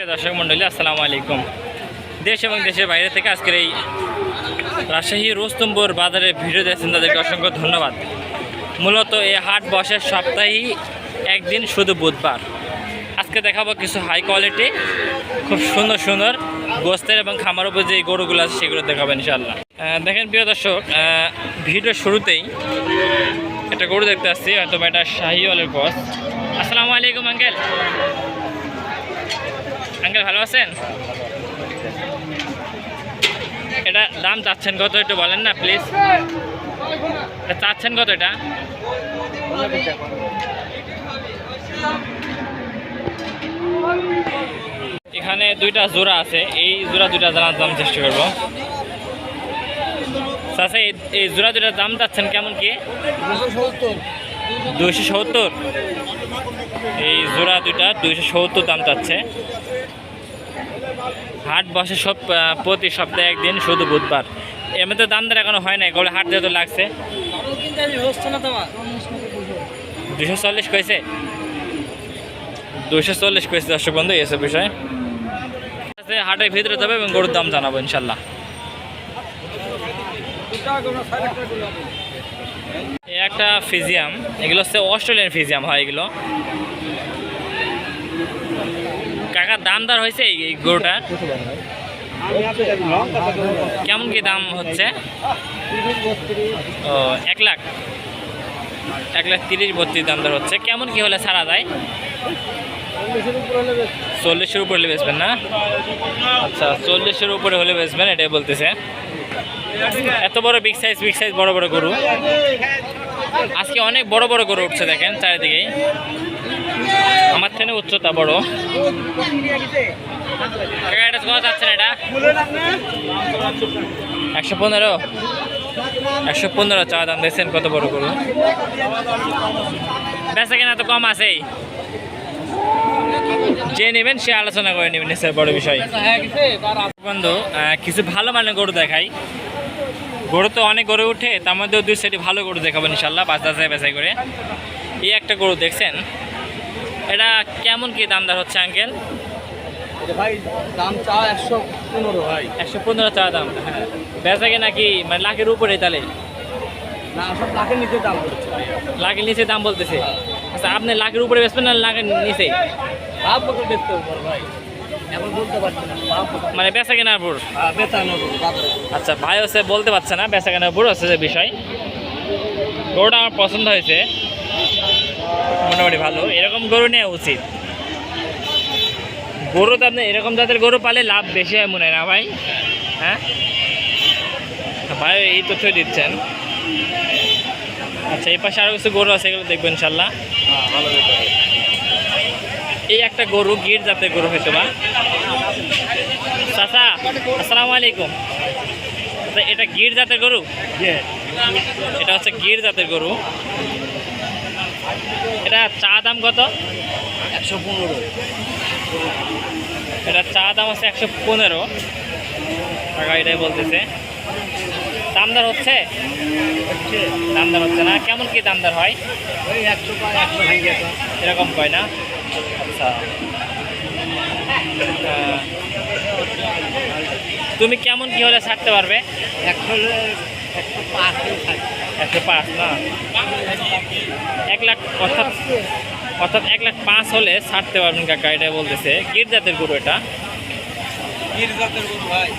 প্রিয় দর্শক মণ্ডলী, আসসালামু আলাইকুম। দেশ এবং দেশের বাইরে থেকে আজকের এই রাজশাহী রোস্তমপুর বাজারে ভিডিও দিয়েছেন, তাদেরকে অসংখ্য ধন্যবাদ। মূলত এই হাট বসে সপ্তাহে একদিন, শুধু বুধবার। আজকে দেখাবো কিছু হাই কোয়ালিটি খুব সুন্দর সুন্দর গোস্তের এবং খামার উপর যে গরুগুলো আছে সেগুলো দেখাবেন ইনশাআল্লাহ। দেখেন প্রিয় দর্শক, ভিডিওর শুরুতেই একটা গরু দেখতে আসছি, হয়তো এটা শাহিওয়ালের ক্রস। আসসালামু আলাইকুম আঙ্কেল। আঙ্কেল ভালো আছেন? এটা দাম চাচ্ছেন কত একটু বলেন না প্লিজ। এটা চাচ্ছেন কত? এটা এখানে দুইটা জোড়া আছে, এই জোড়া দুইটা জানার দাম চেষ্টা করবো। আচ্ছা, এই জোড়া দুইটার দাম চাচ্ছেন কেমন কি? 270। এই জোড়া দুইটা 270 দাম চাচ্ছে। হাট বসে সব প্রতি সপ্তাহে একদিন, শুধু বুধবার। এমনিতে দাম দর এখনো হয় নাই, গলে হাট যেহেতু লাগছে। 240 কইছে, 240 কইছে দর্শক বন্ধু। এসব বিষয় হাটের ভিতরে যাবে এবং গরুর দাম জানাবো ইনশাল্লাহ। এই একটা ফিজিয়াম, এগুলো হচ্ছে অস্ট্রেলিয়ান ফিজিয়াম হয় এগুলো। কাকার দাম দর হয়েছে এই গরুটার কেমন কি দাম হচ্ছে? ও 1,30,32 দাম দর হচ্ছে। কেমন কি হলে ছাড়া যায়? 40-এর উপরে হলে বেচবেন না? আচ্ছা, 40-এর উপরে হলে বেচবেন, এটাই বলতেছে। এত বড় বিগ সাইজ বড় বড় গরু। আজকে অনেক বড় বড় গরু উঠছে, দেখেন চারিদিকেই। আমার থেকে উচ্চতা বড়। এটা কত যাচ্ছে না? এটা 115 চা দাম দেখছেন। কত বড় গরু, বেচা কেনা তো কম আছেই। যে নেবেন সে আলোচনা করে নেবেন, স্যার বড় বিষয়। বন্ধু কিছু ভালো মানের গরু দেখাই। গরু তো অনেক গরু উঠে, তার মধ্যে 2 সাইডে ভালো গরু দেখাবেন ইনশাল্লাহ, বাছাই করে। এই একটা গরু দেখছেন, এটা কেমন কি দাম দর হচ্ছে আঙ্কেল? ভাই দাম চা 115 ভাই। 115 চা দাম। বেচা কেনা কি মানে লাখের উপরে? তাহলে না, সব লাখের নিচে দাম বলছে। লাখের নিচে দাম বলতেছে? আচ্ছা, আপনি লাখের উপরে বেচবেন না লাখের নিচে? ভাব বলতে দেখতে হবে ভাই, এখন বলতে পারছি না। মানে বেচা কেনার বুড়? বেচানো। আচ্ছা, ভাই হচ্ছে বলতে পারছে না, বেচা কেনার বুড় হচ্ছে যে বিষয়। গরুটা আমার পছন্দ হয়েছে, মোটামুটি ভালো। এরকম গরু নেওয়া উচিত। গরু তো আপনি এরকম জাতের গরু পালে লাভ বেশি হয় মনে হয় না ভাই? হ্যাঁ ভাই, এই তথ্য দিচ্ছেন। আচ্ছা, এই পাশে আরও কিছু গরু আছে, এগুলো দেখবেন ইনশাল্লাহ। এই একটা গরু গির জাতের গরু হয়তো বা। চাচা আসসালামু আলাইকুম। আচ্ছা, এটা গির জাতের গরু? এটা হচ্ছে গির জাতের গরু। এটা চা দাম কত? 115। এটা চা দাম হচ্ছে 115 টাকা, এটাই বলতেছে। দামদার হচ্ছে? দামদার হচ্ছে না। কেমন কি দামদার হয়? ওই 100 বা 100 এরকম কয় না? আচ্ছা, তুমি কেমন কি হলে ছাড়তে পারবে? 105 না? 1 লাখ, অর্থাৎ 1,05,000 হলে ছাড়তে পারবেন কাকা, এটাই বলতেছে। গির জাতের গরু এটা। গির জাতের গরু ভাই।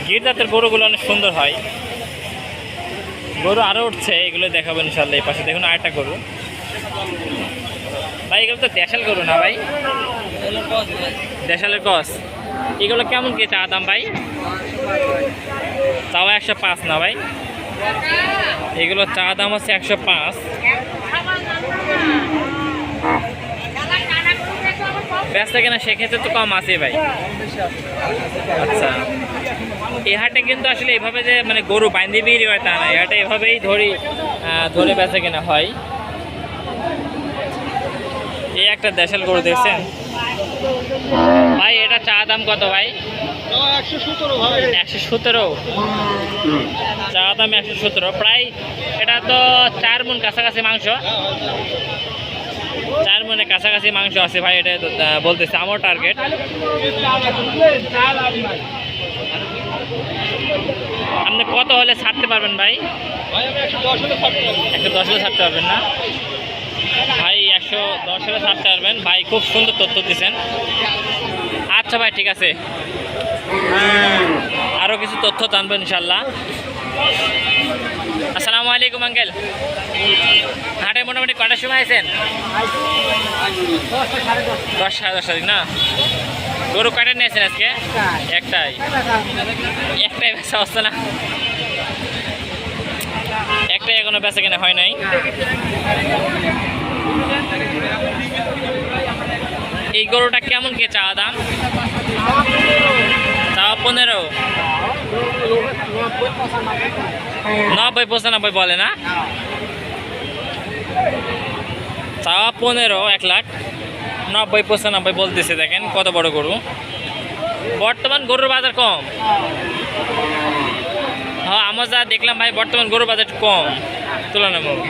গির জাতের গরুগুলো অনেক সুন্দর হয়। গরু আরও উঠছে, এগুলো দেখাবেন ইনশাল্লাহ। এই পাশে দেখুন আরেকটা গরু। ভাই এগুলো তো দেশাল গরু না ভাই? দেশালের ক্রস। এগুলো কেমন কি চা দাম ভাই? তাও 105 না ভাই? এগুলো চা দাম হচ্ছে 105। বেচা কেনা সেক্ষেত্রে তো কম আছে ভাই। আচ্ছা, এই হাটে কিন্তু আসলে এভাবে যে মানে গরু বাইন্ধে বিক্রি হয় তা না, এই হাটে এভাবেই ধরে বেচা কেনা হয়। এই একটা দেশাল গরু দেখছেন ভাই, এটা চা দাম কত ভাই? 117 ভাই। 117 চা দাম 117। প্রায় এটা তো 4 মণ কাছাকাছি মাংস। 4 মনের কাছাকাছি মাংস আছে ভাই, এটা বলতেছে আমার টার্গেট। আপনি কত হলে ছাড়তে পারবেন ভাই? 110 হলে ছাড়তে পারবেন না ভাই? 110 হলে ছাড়তে পারবেন ভাই, খুব সুন্দর তথ্য দিচ্ছেন। আচ্ছা ভাই ঠিক আছে, আরও কিছু তথ্য জানবো ইনশাল্লাহ। আসসালামু আলাইকুম আঙ্কেল, হাটে মোটামুটি কটার সময় আছেন? 10 সাড়ে 10 তারিখ না? গরু কাটে নিয়েছেন আজকে? একটাই বেচা হচ্ছে না? একটাই এখনো বেচা কেনা হয় নাই। এই গরুটা কেমন কি চাওয়া দাম? চাওয়া 15, 90-95 বলে না? চাওয়া 15, 1,90,95 বলতেছে। দেখেন কত বড় গরু। বর্তমান গরুর বাজার কম। হ্যাঁ আমরা যা দেখলাম ভাই, বর্তমান গরুর বাজার কম তুলনামূলক।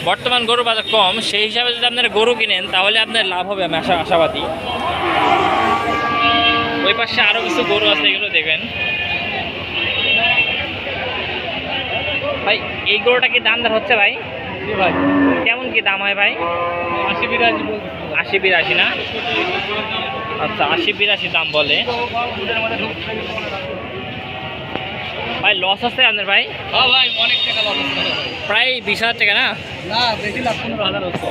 বর্তমান গরুর বাজার কম, সেই হিসাবে যদি আপনারা গরু কিনেন তাহলে আপনার লাভ হবে, আমি আশাবাদী। ওই পাশে আরও কিছু গরু আছে, এগুলো দেখবেন ভাই। এই গরুটা কি দাম দর হচ্ছে ভাই? ভাই কেমন কি দাম হয় ভাই? 80-82 না? আচ্ছা 80-82 দাম বলে ভাই। লস আছে আপনার ভাই? হ্যাঁ ভাই, অনেক টাকা লস হচ্ছে ভাই। প্রায় 20,000 টাকা না? না বেশি না, 15,000 হচ্ছে।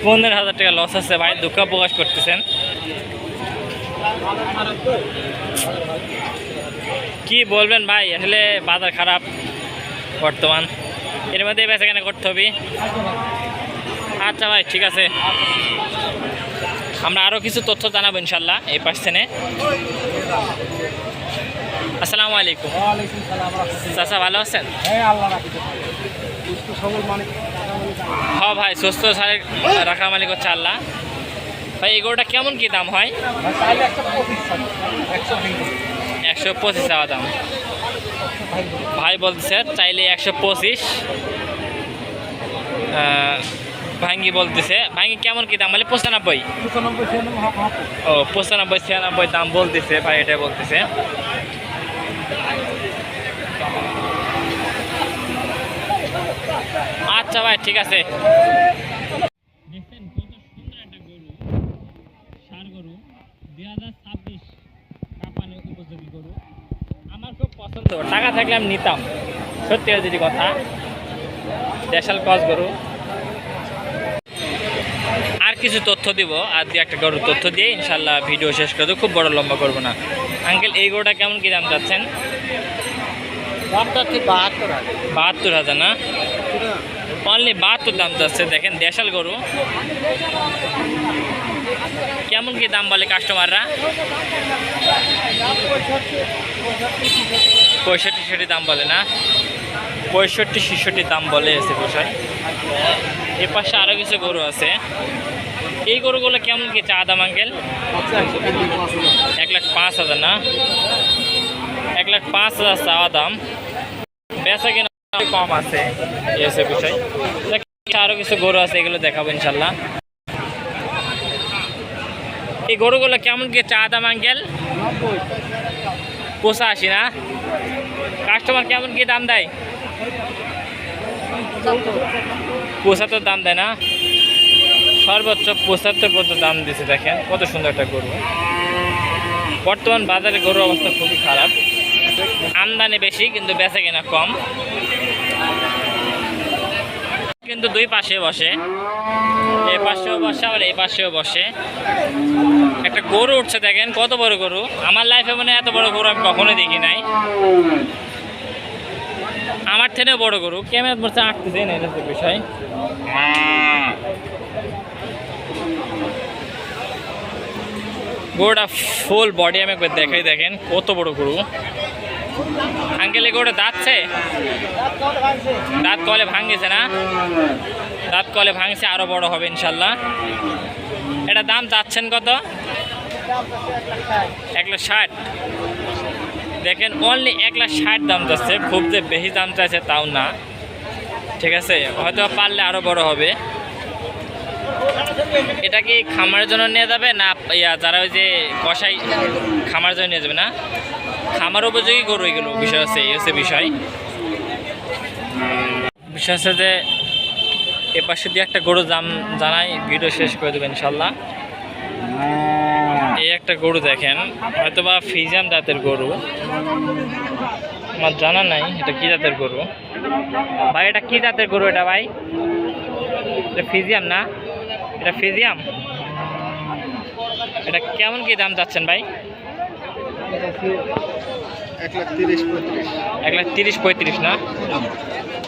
15,000 টাকা লস আছে ভাই, দুঃখ প্রকাশ করতেছেন। কি বলবেন ভাই, আসলে বাজার খারাপ বর্তমান, এর মধ্যে বেচা কেনা করতে হবে। আচ্ছা ভাই ঠিক আছে, আমরা আরও কিছু তথ্য জানাবো ইনশাল্লাহ এই পার্সেনে। আসসালামু আলাইকুম। ওয়ালাইকুম সালাম রাহমাতুল্লাহ। চাচা ভালো আছেন? হ্যাঁ আল্লাহ রাখছে। সুস্থ সবল মালিক। হ্যাঁ ভাই, সুস্থ রাখার মালিক হচ্ছে আল্লাহ। ভাই এই গরুটা কেমন কি দাম হয়? ভাই তাহলে 125 টাকা। 120। 125 চাওয়া দাম ভাই বলতেছে, চাইলে 125। ভাঙ্গি বলতেছে, ভাঙ্গি কেমন কি দাম বলে? 95। 95 ও 95-96 দাম বলতেছে ভাই, এটা বলতেছে। আচ্ছা ভাই ঠিক আছে। দেখছেন কত সুন্দর একটা গরু, ষাঁড় গরু, 2026 কাপানো উপযোগী গরু। আমার খুব পছন্দ, টাকা থাকলে আমি নিতাম, সত্যি যদি কথা। দেশাল ক্রস গরু। আর কিছু তথ্য দিব, আর দিয়ে একটা গরুর তথ্য দিয়ে ইনশাল্লাহ ভিডিও শেষ করে দেবো, খুব বড় লম্বা করবো না। আঙ্কেল এই গরুটা কেমন কি দাম চাচ্ছেন? দামটা ঠিক 72,000। 72,000 না? অনলি 72 দাম চাচ্ছে। দেখেন দেশাল গরু। কেমন কি দাম বলে কাস্টমাররা? 65-66 দাম বলে না? 65-66 দাম বলে এসে বিষয়। এ পাশে আরও কিছু গরু আছে। এই গরুগুলো কেমন কি চা দাম আঙ্কেল? 1,05,000 না? 1,05,000 চাওয়া দাম, বেচা কেনা কম আছে এসে বিষয়। আরও কিছু গরু আছে, এগুলো দেখাবো ইনশাল্লাহ। এই গরুগুলো কেমন কি চা দাম আঙ্কেল? 85 না? কাস্টমার কেমন কি দাম দেয়? 75 দাম দেয় না? সর্বোচ্চ 75 পর্যন্ত দাম দিচ্ছে। দেখেন কত সুন্দর একটা গরু। বর্তমান বাজারে গরুর অবস্থা খুবই খারাপ, আমদানি বেশি কিন্তু বেচা কেনা কম। কিন্তু দুই পাশে বসে, এই পাশেও বসে আবার এই পাশেও বসে। একটা গরু উঠছে, দেখেন কত বড় গরু। আমার লাইফে মানে এত বড় গরু আমি কখনোই দেখি নাই। আমার থেকেও বড় গরু, ক্যামেরা বলছে আঁকতেছে না, এটা বিষয়। গরুটা ফুল বডি আমি দেখাই, দেখেন কত বড় গরু। আঙ্কেল এই গরুটা দাঁতছে? দাঁত কলে ভাঙছে না? দাঁত কলে ভাঙছে, আরো বড় হবে ইনশাল্লাহ। এটা দাম চাচ্ছেন কত? 1,60,000। দেখেন অনলি 1,60,000 দাম চাচ্ছে, খুব যে বেশি দাম চাইছে তাও না। ঠিক আছে, হয়তো পারলে আরও বড় হবে। এটা কি খামারের জন্য নিয়ে যাবে না যারা ওই যে কষাই খামার জন্য নিয়ে যাবে? না, খামার উপযোগী গরু এগুলো, বিষয় আছে, এই হচ্ছে বিষয়। বিষয় হচ্ছে যে এ পাশে দিয়ে একটা গরু জানাই, ভিডিও শেষ করে দেবেন ইনশাল্লাহ। এই একটা গরু দেখেন, হয়তো বা ফ্রিজিয়ান জাতের গরু, আমার জানা নাই এটা কি জাতের গরু। ভাই এটা কি জাতের গরু এটা ভাই? এটা ফ্রিজিয়াম না? এটা ফ্রিজিয়াম। এটা কেমন কি দাম যাচ্ছেন ভাই? 1,30,35 না?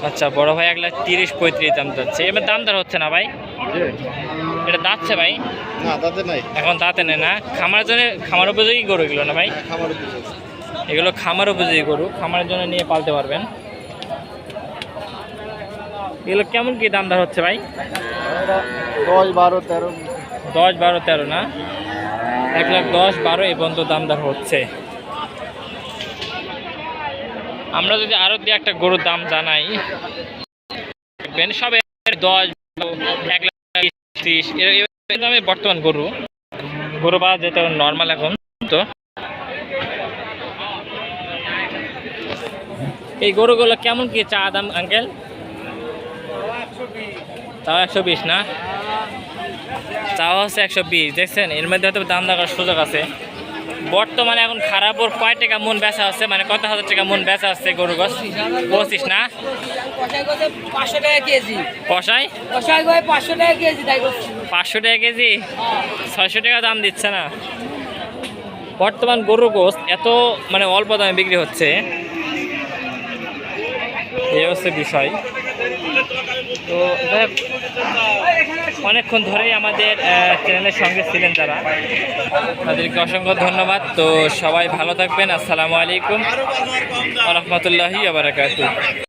আচ্ছা বড় ভাই 1,30,35 দাম যাচ্ছে। এবার দাম দর হচ্ছে না ভাই? এটা দাঁতছে ভাই? না দাঁতে নাই, এখন দাঁতে নেই না? খামারের জন্য, খামার উপযোগী গরু এগুলো না ভাই? খাবার উপযোগী। এগুলো খামার উপযোগী গরু, খামারের জন্য নিয়ে পালতে পারবেন। এগুলো কেমন কি দাম দর হচ্ছে ভাই? 10, 12, 13। 10, 12, 13 না? 1,10,000, 12 এই পর্যন্ত দাম দর হচ্ছে। আমরা যদি আরো দিয়ে একটা গরুর দাম জানাই, সবে 10, 1,30,000 এই দামে বর্তমান গরু বাজার যেটা নর্মাল এখন। তো এই গরুগুলো কেমন কি চা দাম আঙ্কেল? তাও 120 না? চাওয়া হচ্ছে 120। দেখছেন, এর মধ্যে হয়তো দাম দেওয়ার সুযোগ আছে। বর্তমানে এখন খারাপ ওর কয় টাকা মন বেচা হচ্ছে, মানে কত হাজার টাকা মন বেচা হচ্ছে গরু গাছ? 25 না? 500 টাকা কেজি। কষাই 500 টাকা কেজি, তাই 500 টাকা কেজি, 600 টাকা দাম দিচ্ছে না। বর্তমান গরু গোস্ত এত মানে অল্প দামে বিক্রি হচ্ছে, এই হচ্ছে বিষয়। তো যাই হোক, অনেকক্ষণ ধরেই আমাদের চ্যানেলের সঙ্গে ছিলেন যারা, তাদেরকে অসংখ্য ধন্যবাদ। তো সবাই ভালো থাকবেন। আসসালামু আলাইকুম ওয়া রাহমাতুল্লাহি ওয়া বারাকাতুহু।